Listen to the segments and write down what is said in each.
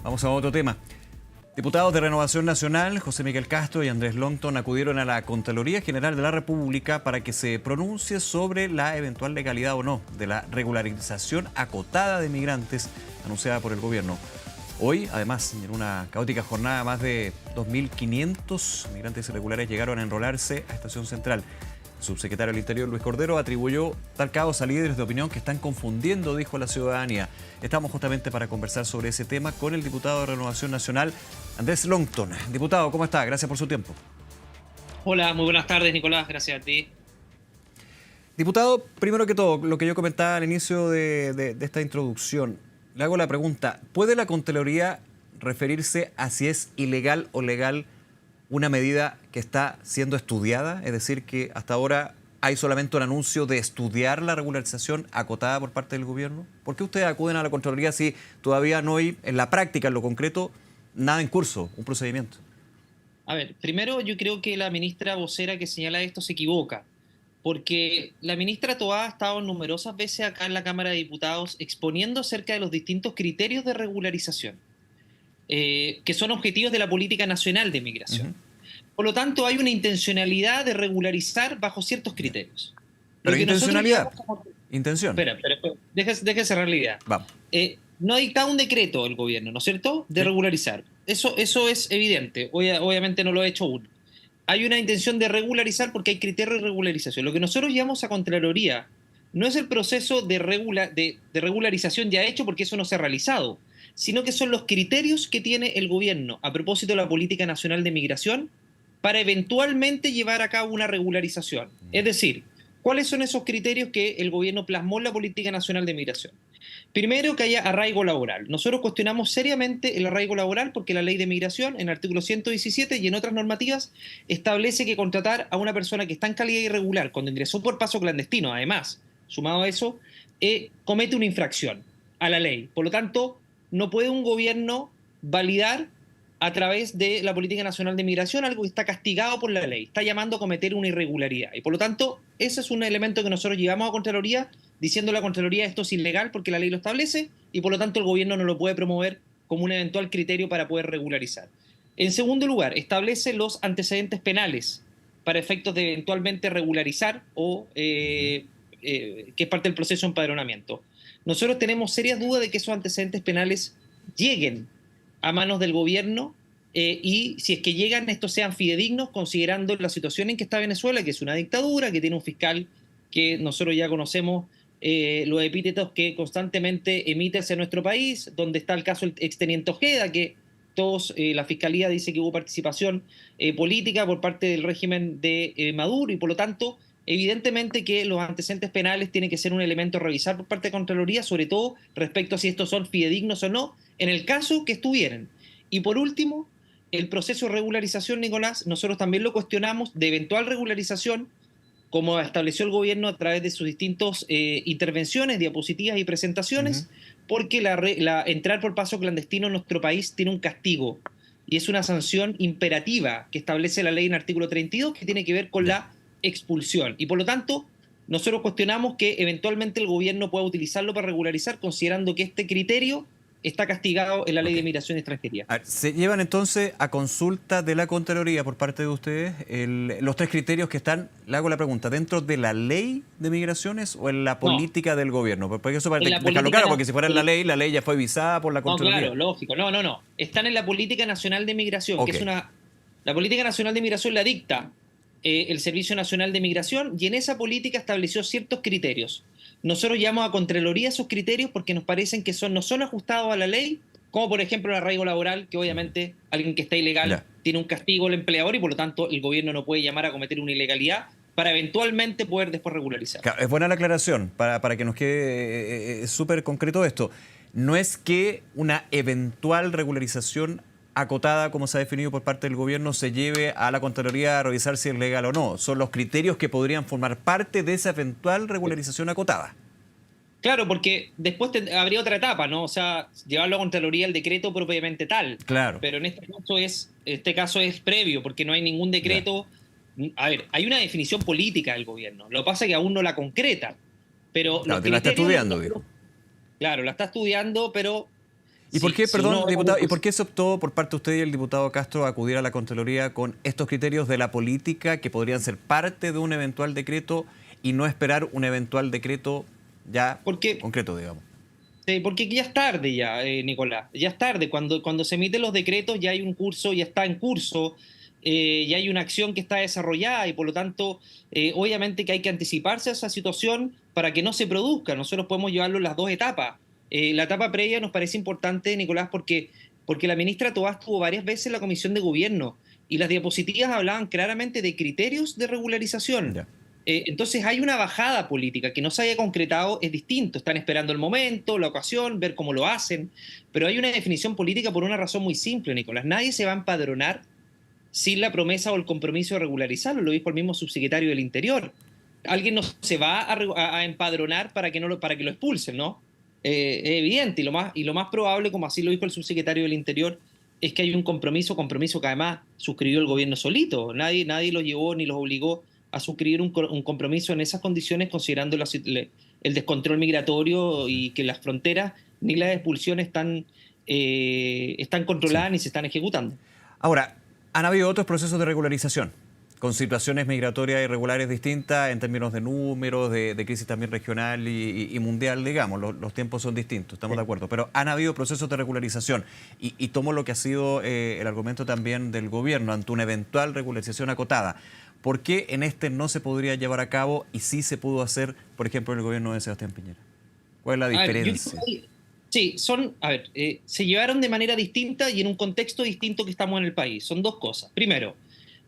Vamos a otro tema. Diputados de Renovación Nacional, José Miguel Castro y Andrés Longton, acudieron a la Contraloría General de la República para que se pronuncie sobre la eventual legalidad o no de la regularización acotada de migrantes anunciada por el gobierno. Hoy, además, en una caótica jornada, más de 2.500 migrantes irregulares llegaron a enrolarse a Estación Central. El subsecretario del Interior, Luis Cordero, atribuyó tal caos a líderes de opinión que están confundiendo, dijo, a la ciudadanía. Estamos justamente para conversar sobre ese tema con el diputado de Renovación Nacional, Andrés Longton. Diputado, ¿cómo está? Gracias por su tiempo. Hola, muy buenas tardes, Nicolás. Gracias a ti. Diputado, primero que todo, lo que yo comentaba al inicio de esta introducción, le hago la pregunta, ¿puede la Contraloría referirse a si es ilegal o legal una medida que está siendo estudiada? Es decir, que hasta ahora hay solamente un anuncio de estudiar la regularización acotada por parte del gobierno. ¿Por qué ustedes acuden a la Contraloría si todavía no hay, en la práctica, en lo concreto, nada en curso, un procedimiento? A ver, primero yo creo que la ministra vocera que señala esto se equivoca, porque la ministra Toá ha estado numerosas veces acá en la Cámara de Diputados exponiendo acerca de los distintos criterios de regularización, que son objetivos de la política nacional de migración. Por lo tanto, hay una intencionalidad de regularizar bajo ciertos criterios. Pero Lo que intencionalidad, nosotros... intención. Espera, deje cerrar la idea. Vamos. No ha dictado un decreto el gobierno, ¿no es cierto?, de regularizar. Eso es evidente. Obviamente no lo ha hecho aún. Hay una intención de regularizar porque hay criterios de regularización. Lo que nosotros llamamos a Contraloría no es el proceso de regularización ya hecho, porque eso no se ha realizado, sino que son los criterios que tiene el gobierno a propósito de la política nacional de migración para eventualmente llevar a cabo una regularización. Es decir, ¿cuáles son esos criterios que el gobierno plasmó en la política nacional de migración? Primero, que haya arraigo laboral. Nosotros cuestionamos seriamente el arraigo laboral porque la ley de migración, en el artículo 117 y en otras normativas, establece que contratar a una persona que está en calidad irregular, cuando ingresó por paso clandestino, además, sumado a eso, comete una infracción a la ley. Por lo tanto, no puede un gobierno validar a través de la política nacional de migración algo que está castigado por la ley. Está llamando a cometer una irregularidad. Y por lo tanto, ese es un elemento que nosotros llevamos a Contraloría, diciendo a la Contraloría esto es ilegal porque la ley lo establece y por lo tanto el gobierno no lo puede promover como un eventual criterio para poder regularizar. En segundo lugar, establece los antecedentes penales para efectos de eventualmente regularizar o que es parte del proceso de empadronamiento. Nosotros tenemos serias dudas de que esos antecedentes penales lleguen a manos del gobierno y si es que llegan, estos sean fidedignos, considerando la situación en que está Venezuela, que es una dictadura, que tiene un fiscal que nosotros ya conocemos los epítetos que constantemente emite hacia nuestro país, donde está el caso del exteniente Ojeda, que la Fiscalía dice que hubo participación política por parte del régimen de Maduro y por lo tanto, evidentemente que los antecedentes penales tienen que ser un elemento a revisar por parte de Contraloría, sobre todo respecto a si estos son fidedignos o no, en el caso que estuvieran. Y por último, el proceso de regularización, Nicolás, nosotros también lo cuestionamos de eventual regularización, como estableció el gobierno a través de sus distintas intervenciones, diapositivas y presentaciones, porque entrar por paso clandestino en nuestro país tiene un castigo y es una sanción imperativa que establece la ley en el artículo 32 que tiene que ver con la expulsión. Y por lo tanto, nosotros cuestionamos que eventualmente el gobierno pueda utilizarlo para regularizar, considerando que este criterio está castigado en la ley de migración y extranjería. ¿Se llevan entonces a consulta de la Contraloría por parte de ustedes los tres criterios que están, le hago la pregunta, dentro de la ley de migraciones o en la política del gobierno? Porque eso para dejarlo claro, porque si fuera en la ley ya fue visada por la Contraloría. No, claro, lógico. No. Están en la política nacional de migración, que es la política nacional de migración la dicta el Servicio Nacional de Migración y en esa política estableció ciertos criterios. Nosotros llamamos a Contraloría esos criterios porque nos parecen que no son ajustados a la ley, como por ejemplo el arraigo laboral, que obviamente alguien que está ilegal tiene un castigo al empleador y por lo tanto el gobierno no puede llamar a cometer una ilegalidad para eventualmente poder después regularizar. Claro, es buena la aclaración para que nos quede súper concreto esto. No es que una eventual regularización acotada, como se ha definido por parte del gobierno, se lleve a la Contraloría a revisar si es legal o no. Son los criterios que podrían formar parte de esa eventual regularización acotada. Claro, porque después habría otra etapa, ¿no? O sea, llevarlo a Contraloría el decreto propiamente tal. Claro. Pero en este caso es previo, porque no hay ningún decreto. A ver, hay una definición política del gobierno. Lo que pasa es que aún no la concreta. Pero claro, la está estudiando, digo. Claro, la está estudiando, pero ¿Y por qué, Si perdón, uno, diputado, y por qué se optó por parte de usted y el diputado Castro a acudir a la Contraloría con estos criterios de la política que podrían ser parte de un eventual decreto y no esperar un eventual decreto ya porque concreto, digamos? Sí, porque ya es tarde ya, Nicolás, ya es tarde. Cuando se emiten los decretos ya hay un curso, ya está en curso, ya hay una acción que está desarrollada y por lo tanto, obviamente que hay que anticiparse a esa situación para que no se produzca. Nosotros podemos llevarlo en las dos etapas. La etapa previa nos parece importante, Nicolás, porque la ministra Tobá estuvo varias veces en la Comisión de Gobierno y las diapositivas hablaban claramente de criterios de regularización. Ya. Entonces hay una bajada política que no se haya concretado, es distinto. Están esperando el momento, la ocasión, ver cómo lo hacen. Pero hay una definición política por una razón muy simple, Nicolás. Nadie se va a empadronar sin la promesa o el compromiso de regularizarlo, lo dijo el mismo subsecretario del Interior. Alguien no se va a empadronar para que, para que lo expulsen, ¿no? Es evidente y lo más probable, como así lo dijo el subsecretario del Interior, es que hay un compromiso que además suscribió el gobierno solito. Nadie lo llevó ni los obligó a suscribir un compromiso en esas condiciones, considerando el descontrol migratorio y que las fronteras ni las expulsiones están Sí. controladas ni se están ejecutando. Ahora, han habido otros procesos de regularización, con situaciones migratorias irregulares distintas en términos de números, de crisis también regional y mundial, digamos. Los tiempos son distintos, estamos Sí. de acuerdo. Pero han habido procesos de regularización. Y tomo lo que ha sido el argumento también del gobierno ante una eventual regularización acotada. ¿Por qué en este no se podría llevar a cabo y sí se pudo hacer, por ejemplo, en el gobierno de Sebastián Piñera? ¿Cuál es la A ver, diferencia? sí, se llevaron de manera distinta y en un contexto distinto que estamos en el país. Son dos cosas. Primero,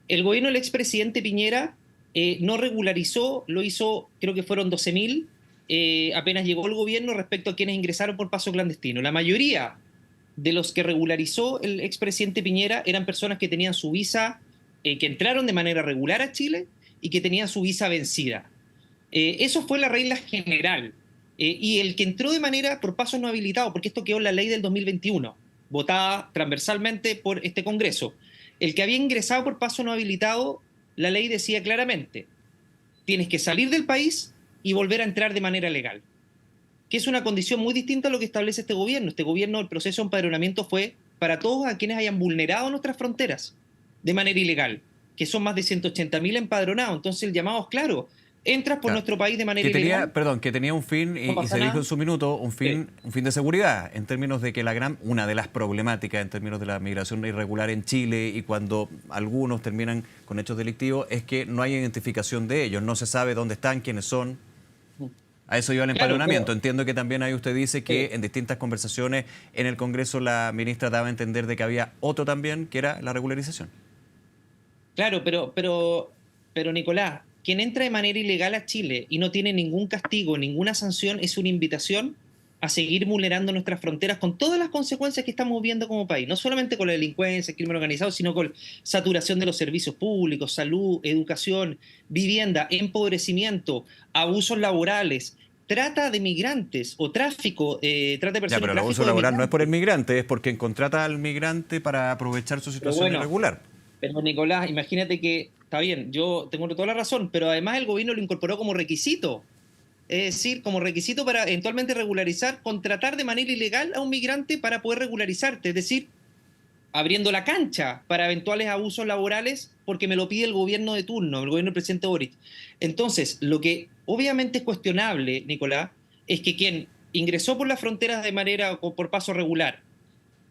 el gobierno del expresidente Piñera no regularizó, lo hizo, creo que fueron 12.000, apenas llegó el gobierno respecto a quienes ingresaron por paso clandestino. La mayoría de los que regularizó el expresidente Piñera eran personas que tenían su visa, que entraron de manera regular a Chile y que tenían su visa vencida. Eso fue la regla general. Y el que entró de manera por pasos no habilitados, porque esto quedó en la ley del 2021, votada transversalmente por este Congreso. El que había ingresado por paso no habilitado, la ley decía claramente, tienes que salir del país y volver a entrar de manera legal, que es una condición muy distinta a lo que establece este gobierno. Este gobierno, el proceso de empadronamiento fue para todos a quienes hayan vulnerado nuestras fronteras de manera ilegal, que son más de 180.000 empadronados. Entonces el llamado es claro, entras por Claro. nuestro país de manera Que tenía, ilegal, perdón, que tenía un fin, no y pasa se dijo nada. en su minuto, Sí. un fin de seguridad, en términos de que una de las problemáticas en términos de la migración irregular en Chile y cuando algunos terminan con hechos delictivos es que no hay identificación de ellos, no se sabe dónde están, quiénes son. A eso iba el Claro, empadronamiento. Entiendo que también ahí usted dice que sí. en distintas conversaciones en el Congreso la ministra daba a entender de que había otro también, que era la regularización. Claro, pero Nicolás, quien entra de manera ilegal a Chile y no tiene ningún castigo, ninguna sanción, es una invitación a seguir vulnerando nuestras fronteras con todas las consecuencias que estamos viendo como país, no solamente con la delincuencia, el crimen organizado, sino con saturación de los servicios públicos, salud, educación, vivienda, empobrecimiento, abusos laborales, trata de migrantes o tráfico, trata de Ya, personas, pero el abuso tráfico de laboral no es por el migrantes. migrante, es porque contrata al migrante para aprovechar su Pero situación bueno, irregular. pero Nicolás, imagínate que, está bien, yo tengo toda la razón, pero además el gobierno lo incorporó como requisito. Es decir, como requisito para eventualmente regularizar, contratar de manera ilegal a un migrante para poder regularizarte. Es decir, abriendo la cancha para eventuales abusos laborales porque me lo pide el gobierno de turno, el gobierno del presidente Boric. Entonces, lo que obviamente es cuestionable, Nicolás, es que quien ingresó por las fronteras de manera o por paso regular,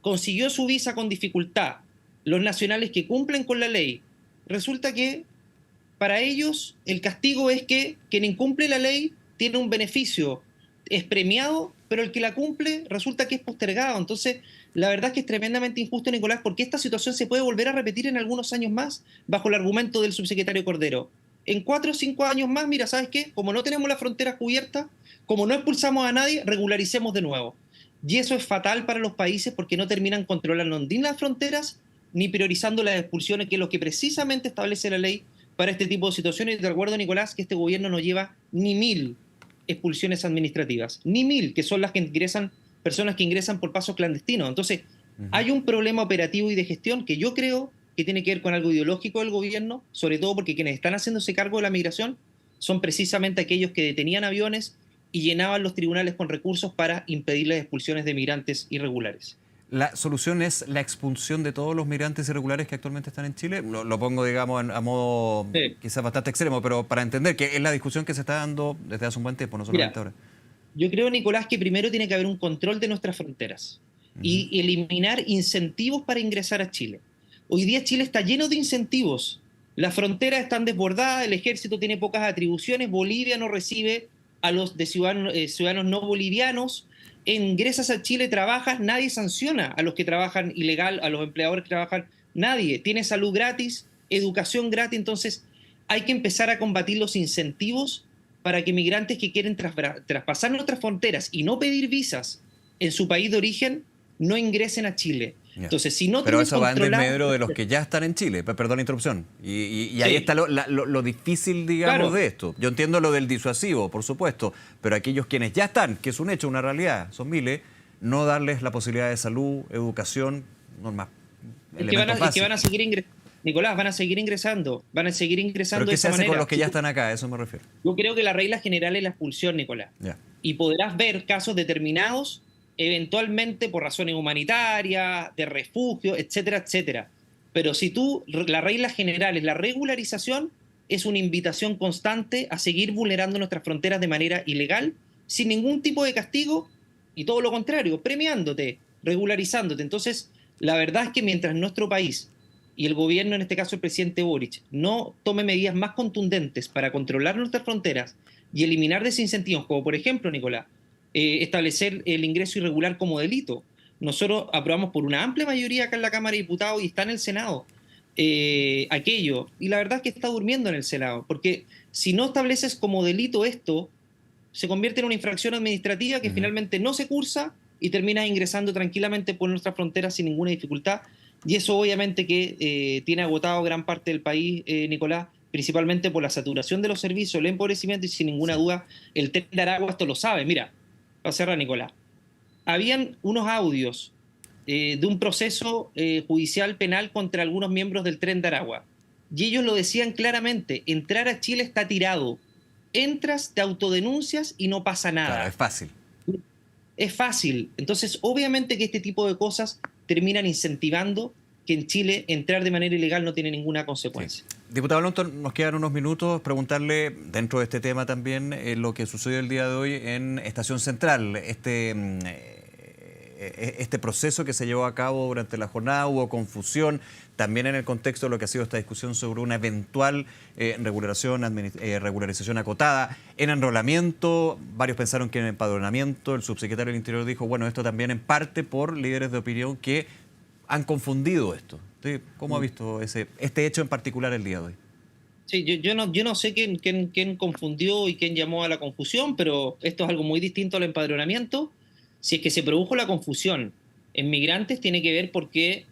consiguió su visa con dificultad, los nacionales que cumplen con la ley, resulta que para ellos el castigo es que quien incumple la ley tiene un beneficio, es premiado, pero el que la cumple resulta que es postergado. Entonces, la verdad es que es tremendamente injusto, Nicolás, porque esta situación se puede volver a repetir en algunos años más bajo el argumento del subsecretario Cordero. En 4 o 5 años más, mira, ¿sabes qué? Como no tenemos las fronteras cubiertas, como no expulsamos a nadie, regularicemos de nuevo. Y eso es fatal para los países porque no terminan controlando ni las fronteras ni priorizando las expulsiones, que es lo que precisamente establece la ley para este tipo de situaciones. Y te recuerdo, Nicolás, que este gobierno no lleva ni 1.000 expulsiones administrativas, ni 1.000, que son las que ingresan, personas que ingresan por pasos clandestinos. Entonces, Ujú. hay un problema operativo y de gestión que yo creo que tiene que ver con algo ideológico del gobierno, sobre todo porque quienes están haciéndose cargo de la migración son precisamente aquellos que detenían aviones y llenaban los tribunales con recursos para impedir las expulsiones de migrantes irregulares. ¿La solución es la expulsión de todos los migrantes irregulares que actualmente están en Chile? Lo pongo, digamos, a modo Sí. quizás bastante extremo, pero para entender que es la discusión que se está dando desde hace un buen tiempo, no solamente Mira, ahora. yo creo, Nicolás, que primero tiene que haber un control de nuestras fronteras Ujú. y eliminar incentivos para ingresar a Chile. Hoy día Chile está lleno de incentivos. Las fronteras están desbordadas, el ejército tiene pocas atribuciones, Bolivia no recibe a los de ciudadanos no bolivianos. Ingresas a Chile, trabajas, nadie sanciona a los que trabajan ilegal, a los empleadores que trabajan, nadie. Tiene salud gratis, educación gratis, entonces hay que empezar a combatir los incentivos para que migrantes que quieren traspasar nuestras fronteras y no pedir visas en su país de origen no ingresen a Chile. Ya. Entonces, si no Pero tenemos eso va en controlado... desmedro de los que ya están en Chile, perdón la interrupción. Y ahí Sí, está lo difícil, digamos, claro. de esto. Yo entiendo lo del disuasivo, por supuesto, pero aquellos quienes ya están, que es un hecho, una realidad, son miles, no darles la posibilidad de salud, educación, normal, elementos Es que van a básicos. seguir ingresando. Nicolás, van a seguir ingresando Pero de ¿qué se esa hace con manera. los que ya están acá? A eso me refiero. Yo creo que la regla general es la expulsión, Nicolás. Ya. Y podrás ver casos determinados, eventualmente por razones humanitarias, de refugio, etcétera, etcétera. Pero si la regla general es la regularización, es una invitación constante a seguir vulnerando nuestras fronteras de manera ilegal, sin ningún tipo de castigo, y todo lo contrario, premiándote, regularizándote. Entonces, la verdad es que mientras nuestro país y el gobierno, en este caso el presidente Boric, no tome medidas más contundentes para controlar nuestras fronteras y eliminar desincentivos, como por ejemplo, Nicolás, establecer el ingreso irregular como delito. Nosotros aprobamos por una amplia mayoría acá en la Cámara de Diputados y está en el Senado aquello. Y la verdad es que está durmiendo en el Senado, porque si no estableces como delito esto, se convierte en una infracción administrativa que Ujú. finalmente no se cursa y terminas ingresando tranquilamente por nuestras fronteras sin ninguna dificultad. Y eso obviamente que tiene agotado gran parte del país, Nicolás, principalmente por la saturación de los servicios, el empobrecimiento y sin ninguna Sí. duda el Tren de Aragua esto lo sabe. Mira, para cerrar, Nicolás, habían unos audios de un proceso judicial penal contra algunos miembros del Tren de Aragua. Y ellos lo decían claramente, entrar a Chile está tirado. Entras, te autodenuncias y no pasa Claro, es nada. fácil. Es fácil. Entonces, obviamente que este tipo de cosas terminan incentivando que en Chile entrar de manera ilegal no tiene ninguna Sí. consecuencia. Diputado Lonton, nos quedan unos minutos. Preguntarle, dentro de este tema también, lo que sucedió el día de hoy en Estación Central. Este proceso que se llevó a cabo durante la jornada, hubo confusión, también en el contexto de lo que ha sido esta discusión sobre una eventual regularización acotada. En enrolamiento, varios pensaron que en empadronamiento, el subsecretario del Interior dijo, bueno, esto también en parte por líderes de opinión que han confundido esto. ¿Cómo ha visto este hecho en particular el día de hoy? Sí, yo no sé quién confundió y quién llamó a la confusión, pero esto es algo muy distinto al empadronamiento. Si es que se produjo la confusión en migrantes, tiene que ver porque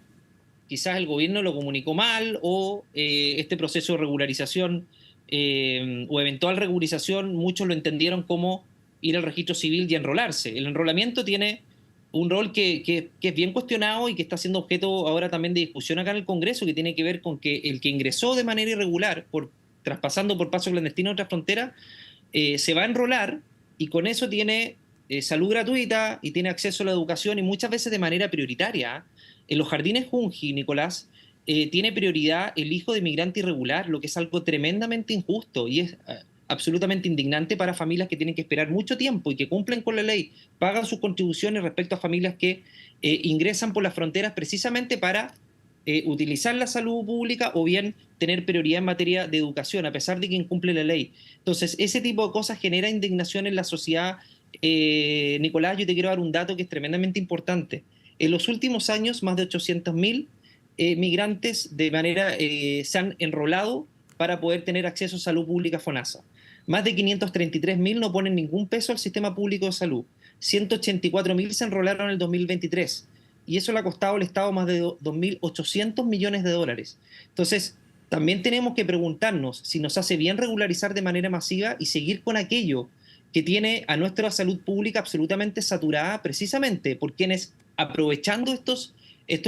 quizás el gobierno lo comunicó mal o este proceso de regularización o eventual regularización, muchos lo entendieron como ir al registro civil y enrolarse. El enrolamiento tiene un rol que es bien cuestionado y que está siendo objeto ahora también de discusión acá en el Congreso, que tiene que ver con que el que ingresó de manera irregular, traspasando por paso clandestino otra frontera, se va a enrolar y con eso tiene salud gratuita y tiene acceso a la educación y muchas veces de manera prioritaria. En los jardines Junji, Nicolás, tiene prioridad el hijo de migrante irregular, lo que es algo tremendamente injusto y es absolutamente indignante para familias que tienen que esperar mucho tiempo y que cumplen con la ley, pagan sus contribuciones respecto a familias que ingresan por las fronteras precisamente para utilizar la salud pública o bien tener prioridad en materia de educación, a pesar de que incumple la ley. Entonces, ese tipo de cosas genera indignación en la sociedad. Nicolás, yo te quiero dar un dato que es tremendamente importante. En los últimos años, más de 800.000 migrantes se han enrolado para poder tener acceso a salud pública FONASA. Más de 533.000 no ponen ningún peso al sistema público de salud. 184.000 se enrolaron en el 2023. Y eso le ha costado al Estado más de 2.800 millones de dólares. Entonces, también tenemos que preguntarnos si nos hace bien regularizar de manera masiva y seguir con aquello que tiene a nuestra salud pública absolutamente saturada precisamente por quienes, aprovechando estos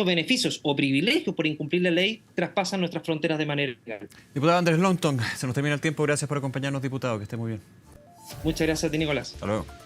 beneficios o privilegios por incumplir la ley, traspasan nuestras fronteras de manera ilegal. Diputado Andrés Lonton, se nos termina el tiempo. Gracias por acompañarnos, diputado. Que esté muy bien. Muchas gracias a ti, Nicolás. Hasta luego.